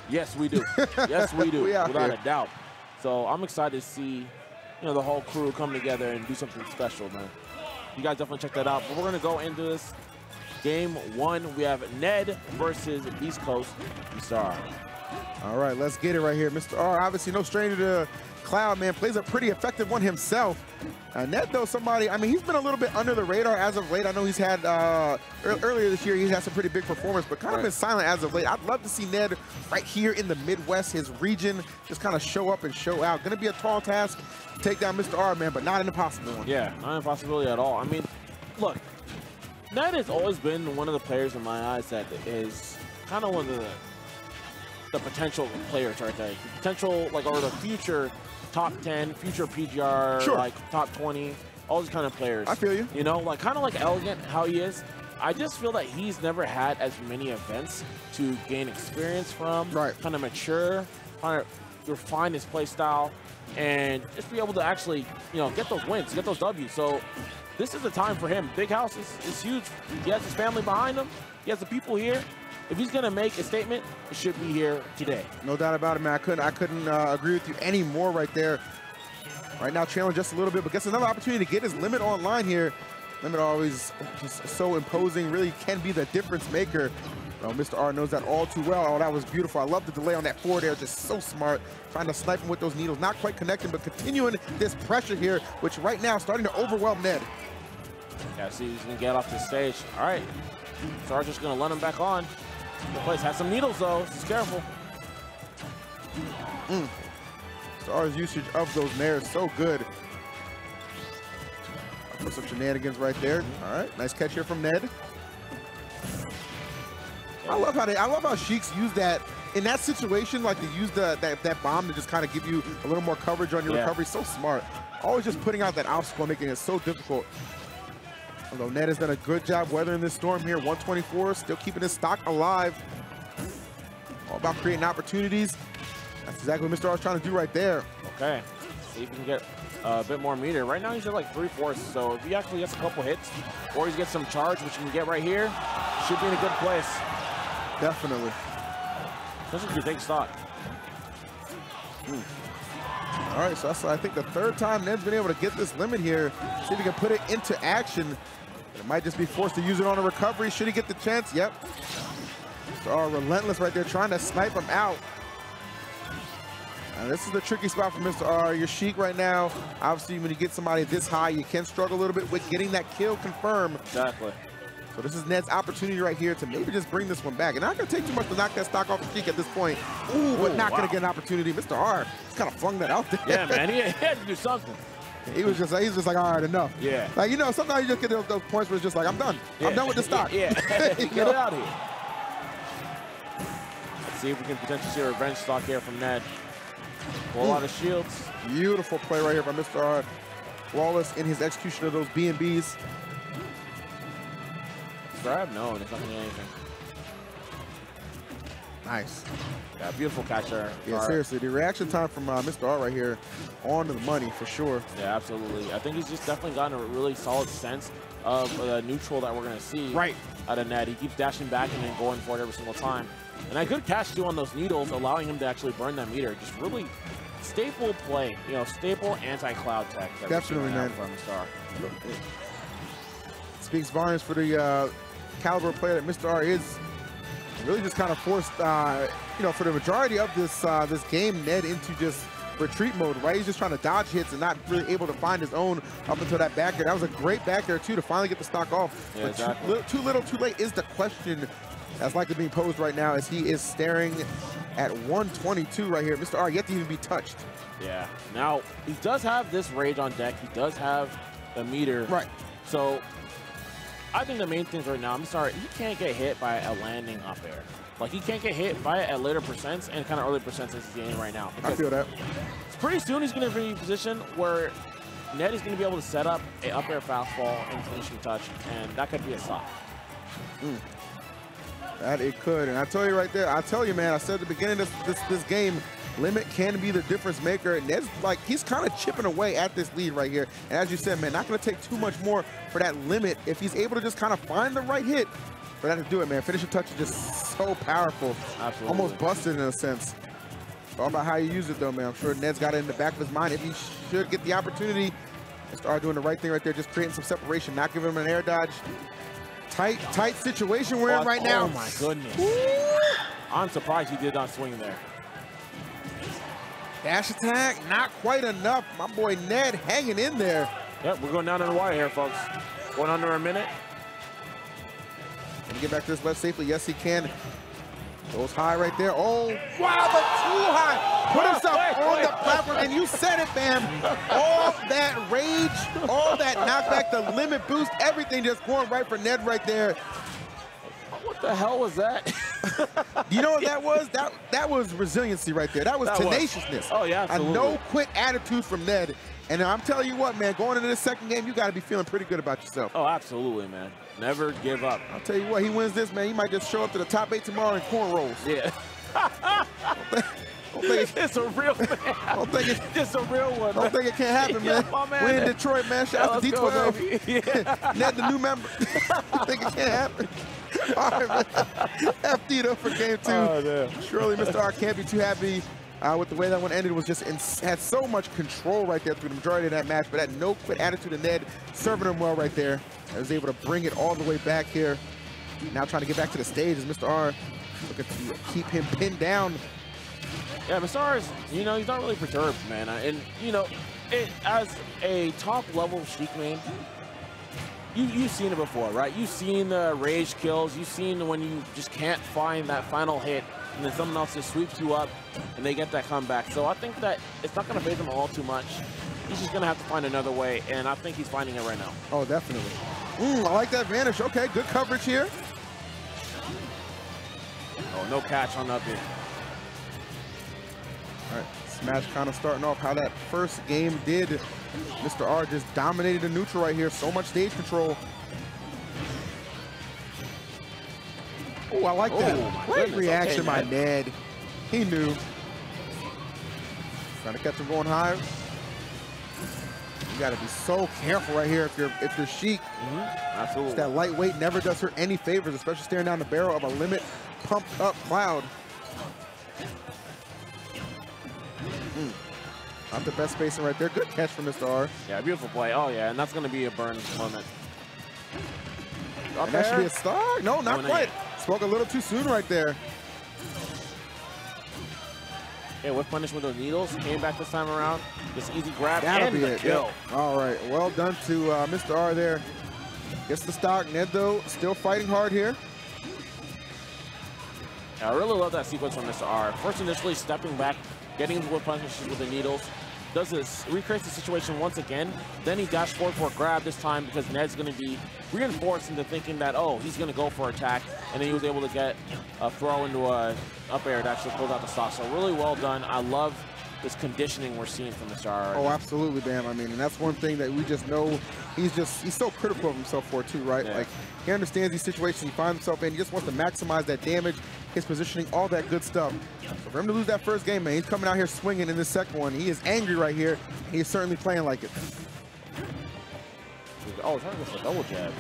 Yes, we do. Yes, we do, without here. a doubt. So I'm excited to see, the whole crew come together and do something special, man. You guys definitely check that out. But we're going to go into this game 1. We have Ned versus East Coast Mr. R. All right, let's get it right here. Mr. R, obviously no stranger to Cloud, man, plays a pretty effective one himself. Ned, though, somebody, I mean, he's been a little bit under the radar as of late. I know he's had, earlier this year, he's had some pretty big performance, but kind of been silent as of late. I'd love to see Ned right here in the Midwest, his region, just kind of show up and show out. Gonna be a tall task to take down Mr. R, man, but not an impossible one. Yeah, not an impossibility at all. I mean, look, Ned has always been one of the players in my eyes that is kind of one of the potential players right there. The potential, like, or the future top 10, future PGR, sure, like top 20, all these kind of players. I feel you. You know, like kind of like Elegant, how he is. I just feel that he's never had as many events to gain experience from, right, kind of mature, kind of refine his play style, and just be able to actually, get those wins, get those W's. So this is the time for him. Big House is huge. He has his family behind him. He has the people here. If he's going to make a statement, it should be here today. No doubt about it, man. I couldn't agree with you any more right there. Right now, trailing just a little bit, but gets another opportunity to get his limit online here. Limit always just so imposing, really can be the difference maker. Mr. R knows that all too well. Oh, that was beautiful. I love the delay on that forward air, just so smart. Trying to snipe him with those needles. Not quite connecting, but continuing this pressure here, which right now is starting to overwhelm Ned. Yeah, see, he's going to get off the stage. All right. Sarge just going to let him back on. The place has some needles, though. Just careful. Star's usage of those nairs so good. Put some shenanigans right there. All right, nice catch here from Ned. I love how Sheik's use that in that situation, like to use that bomb to just kind of give you a little more coverage on your recovery. So smart. Always just putting out that obstacle, making it so difficult. Although Ned has done a good job weathering this storm here. 124, still keeping his stock alive. All about creating opportunities. That's exactly what Mr. R is trying to do right there. Okay, see if he can get a bit more meter. Right now he's at like 3/4, so if he actually gets a couple hits, or he gets some charge, which he can get right here, should be in a good place. Definitely. Especially if you take stock. All right, so that's, I think, the third time Ned's been able to get this limit here. See if he can put it into action. It might just be forced to use it on a recovery. Should he get the chance? Yep. So relentless right there, trying to snipe him out. And this is the tricky spot for Mr. R. Your Sheik right now, obviously when you get somebody this high, you can struggle a little bit with getting that kill confirmed. Exactly. So this is Ned's opportunity right here to maybe just bring this one back. And not going to take too much to knock that stock off the Sheik at this point. Ooh, but not going to get an opportunity. Mr. R just kind of flung that out there. Yeah, man, he had to do something. He's just like, all right, enough. Yeah. Like, sometimes you just get those points where it's just like, I'm done. Yeah. I'm done with the stock. Yeah. Get it out of here. Let's see if we can potentially see a revenge stock here from Ned. Pull out of shields. Beautiful play right here by Mr. R. Flawless in his execution of those B&Bs. Grab? No, it's not going to do anything. Nice. Yeah, beautiful catch there. Yeah, seriously, the reaction time from Mr. R right here, on to the money for sure. Yeah, absolutely. I think he's just definitely gotten a really solid sense of the neutral that we're going to see out of Ned. He keeps dashing back and then going for it every single time. And a good catch, too, on those needles, allowing him to actually burn that meter. Just really staple play, staple anti-cloud tech. Definitely, man. From Mr. R. Speaks volumes for the caliber player that Mr. R is. Really just kind of forced, for the majority of this game, Ned into just retreat mode, right? He's just trying to dodge hits and not really able to find his own up until that back air. That was a great back air, too, to finally get the stock off. Yeah, but exactly. too little, too late is the question that's likely being posed right now, as he is staring at 122 right here. Mr. R yet to even be touched. Yeah. Now, he does have this rage on deck. He does have the meter. Right. So I think the main things right now, I'm sorry, he can't get hit by a landing up air. Like, he can't get hit by it at later percents and kind of early percents as he's getting right now. I feel that. Pretty soon he's going to be in a position where Ned is going to be able to set up an up air fastball and finishing touch, and that could be a stop. That it could, and I tell you right there, I tell you, man, I said at the beginning of this game, limit can be the difference maker. Ned's like, he's kind of chipping away at this lead right here. And as you said, man, not going to take too much more for that limit. If he's able to just kind of find the right hit, for that to do it, man. Finishing touch is just so powerful. Absolutely. Almost busted in a sense. It's all about how you use it, though, man. I'm sure Ned's got it in the back of his mind. If he should get the opportunity, start doing the right thing right there, just creating some separation, not giving him an air dodge. Tight situation we're in right now. Oh, my goodness. Woo! I'm surprised he did not swing there. Dash attack, not quite enough. My boy Ned hanging in there. Yep, we're going down to the wire here, folks. Going under a minute. Can he get back to this left safely? Yes, he can. Goes high right there. Oh, wow, but too high. Put himself on the platform, and you said it, Bam. All that rage, all that knockback, the limit boost, everything just going right for Ned right there. What the hell was that? You know what that was? That was resiliency right there. That was tenaciousness. Oh, yeah, absolutely. A no-quit attitude from Ned. And I'm telling you what, man, going into this second game, you got to be feeling pretty good about yourself. Oh, absolutely, man. Never give up. I'll tell you what, he wins this, man. He might just show up to the top 8 tomorrow in cornrows. Yeah. It's a real man. Don't think it's a real one. Don't think it can't happen, man. Man. We in Detroit, man. Shout out to D12. Ned, the new member. I think it can't happen. All right, man. FD though for game 2. Oh, surely Mr. R can't be too happy with the way that one ended. Was just had so much control right there through the majority of that match, but that no-quit attitude of Ned serving him well right there. I was able to bring it all the way back here. Now trying to get back to the stage as Mr. R looking to keep him pinned down. Yeah, Mr. R is, he's not really perturbed, man. And, as a top-level Sheik main, you've seen it before, right? You've seen the rage kills. You've seen when you just can't find that final hit, and then someone else just sweeps you up, and they get that comeback. So I think that it's not going to phase him all too much. He's just going to have to find another way, and I think he's finding it right now. Oh, definitely. I like that vanish. Okay, good coverage here. Oh, no catch on that bit. All right, Smash kind of starting off how that first game did. Mr. R just dominated the neutral right here. So much stage control. Oh, I like that. Great reaction by Ned. He knew. Trying to catch him going high. You got to be so careful right here if you're Sheik. Absolutely. Just that lightweight never does her any favors, especially staring down the barrel of a limit pumped up Cloud. Not the best spacing right there. Good catch from Mr. R. Yeah, beautiful play. Oh, yeah, and that's going to be a burn moment. And that should be a star? No, not quite. Spoke a little too soon right there. Yeah, with punish with those needles. Came back this time around. Just easy grab. That'll and be it. Kill. Yep. All right. Well done to Mr. R there. Gets the stock. Ned, though, still fighting hard here. Yeah, I really love that sequence from Mr. R. First, initially stepping back, getting into whip punishes with the needles. Does this, recreates the situation once again. Then he dashed forward for a grab this time because Ned's going to be reinforced into thinking that, oh, he's going to go for attack. And then he was able to get a throw into a up air that actually pulled out the stock. So really well done. I love this conditioning we're seeing from Mr. R. Oh, absolutely, Bam. I mean, and that's one thing that we just know he's so critical of himself for too, right? Yeah. Like, he understands these situations he finds himself in. He just wants to maximize that damage, his positioning, all that good stuff. So for him to lose that first game, man, he's coming out here swinging in this second one. He is angry right here. He is certainly playing like it. Oh, trying to go for a double jab.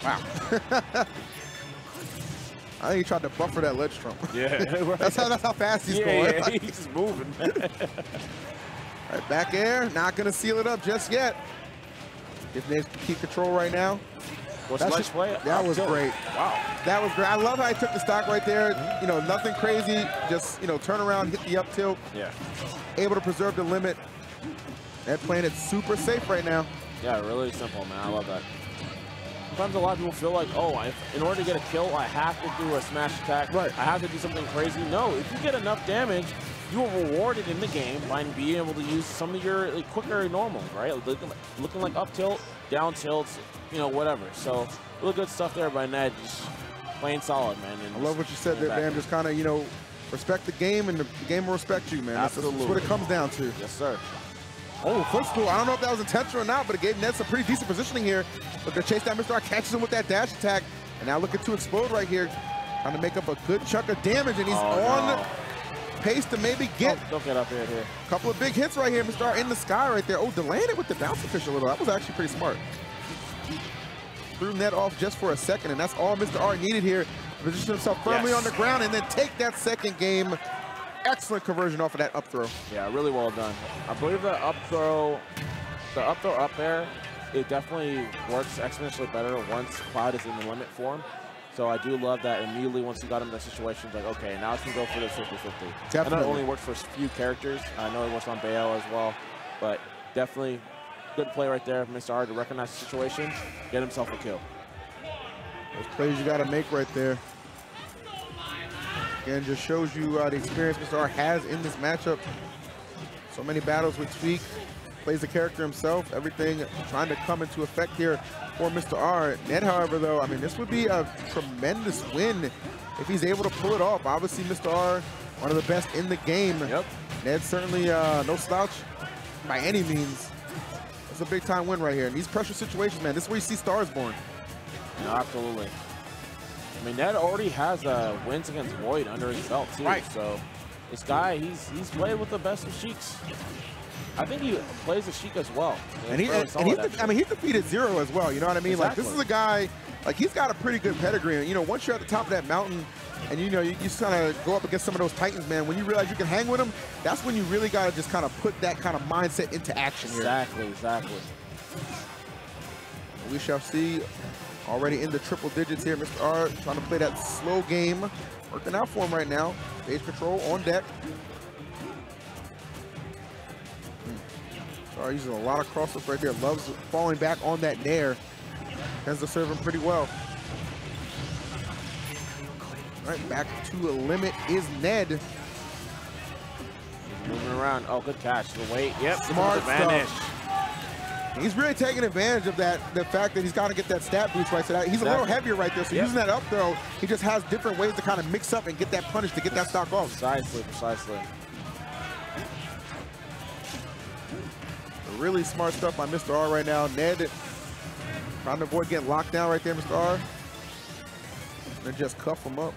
Wow. I think he tried to buffer that ledge trump. Yeah. Right. That's how fast he's going. Yeah, he's just moving. All right, back air. Not going to seal it up just yet. If they keep control right now. That was great. Wow. That was great. I love how he took the stock right there. You know, nothing crazy. Just, turn around, hit the up tilt. Yeah. Able to preserve the limit. They're playing it super safe right now. Yeah, really simple, man. I love that. Sometimes a lot of people feel like, oh, in order to get a kill, I have to do a smash attack. Right. I have to do something crazy. No, if you get enough damage, you are rewarded in the game by being able to use some of your quicker normals, right? Looking like up tilt, down tilts, whatever. So really good stuff there by Ned. Just playing solid, man. And I love what you said there, man. Just kind of, respect the game and the game will respect you, man. Absolutely. That's what it comes down to. Yes, sir. Oh, footstool. I don't know if that was intentional or not, but it gave Ned some pretty decent positioning here. Look to chase down Mr. R, catches him with that dash attack, and now looking to explode right here. Trying to make up a good chunk of damage, and he's on pace to maybe get don't get up here. A couple of big hits right here. Mr. R in the sky right there. Oh, delaying it with the bounce official a little. That was actually pretty smart. threw Ned off just for a second, and that's all Mr. R needed here to position himself firmly on the ground and then take that second game. Excellent conversion off of that up throw. Yeah, really well done. I believe the up throw up there, it definitely works exponentially better once Cloud is in the limit form. So I do love that immediately once you got him in the situation, like, okay, now I can go for this 50-50. And that only works for a few characters. I know it works on Bayo as well, but definitely good play right there from Mr. R to recognize the situation, get himself a kill. Those plays you got to make right there. Again, just shows you the experience Mr. R has in this matchup. So many battles with Sheik. Plays the character himself. Everything trying to come into effect here for Mr. R. Ned, however, though, I mean, this would be a tremendous win if he's able to pull it off. Obviously, Mr. R, one of the best in the game. Yep. Ned certainly no slouch by any means. It's a big-time win right here. In these pressure situations, man, this is where you see stars born. No, absolutely. I mean, Ned already has wins against Void under his belt, too. Right. So this guy, he's played with the best of Sheiks. I think he plays the Sheik as well. And he's defeated Zero as well, you know what I mean? Exactly. Like, this is a guy, like, he's got a pretty good pedigree. And, you know, once you're at the top of that mountain and, you know, you kind of go up against some of those Titans, man, when you realize you can hang with them, that's when you really got to just kind of put that kind of mindset into action here. Exactly. We shall see. Already in the triple digits here, Mr. R trying to play that slow game. Working out for him right now. Stage control on deck. R using a lot of crossups right there. Loves falling back on that nair. Tends to serve him pretty well. All right, back to a limit is Ned. He's moving around. Oh, good catch. The weight. Yep. Smart vanish. stuff. He's really taking advantage of that, the fact that he's got to get that stat boost right. So that he's a little heavier right there. So using that up throw, he just has different ways to kind of mix up and get that punish to get that stock off. Precisely. Really smart stuff by Mr. R right now. Ned trying to avoid getting locked down right there, Mr. R. And then just cuff him up.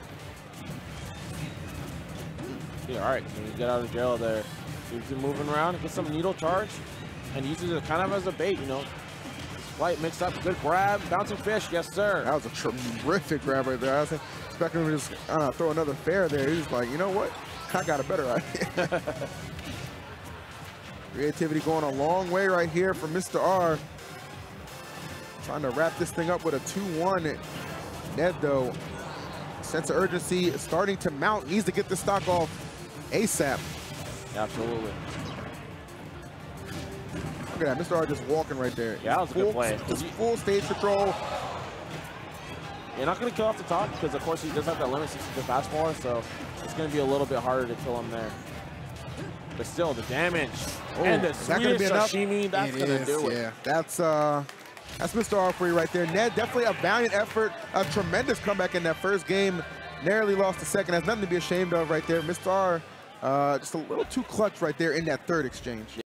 Yeah, all right, so you get out of jail there. Keeps him moving around, get some needle charge, and uses it kind of as a bait, you know. Slight mix up, good grab, bouncing fish, yes sir. That was a terrific grab right there. I was expecting him to just throw another fair there. He was like, you know what? I got a better idea. Creativity going a long way right here for Mr. R. Trying to wrap this thing up with a 2-1. Ned, though, sense of urgency starting to mount. Needs to get the stock off ASAP. Absolutely. Look at that, Mr. R just walking right there. Yeah, that was a good play. Just full stage control. You're not going to kill off the top because, of course, he does have that limit 60 fastball, so it's going to be a little bit harder to kill him there. But still, the damage and the Swedish sashimi, that's going to do it. Yeah, that's Mr. R for you right there. Ned, definitely a valiant effort, a tremendous comeback in that first game. Narrowly lost the second. Has nothing to be ashamed of right there. Mr. R, just a little too clutch right there in that third exchange.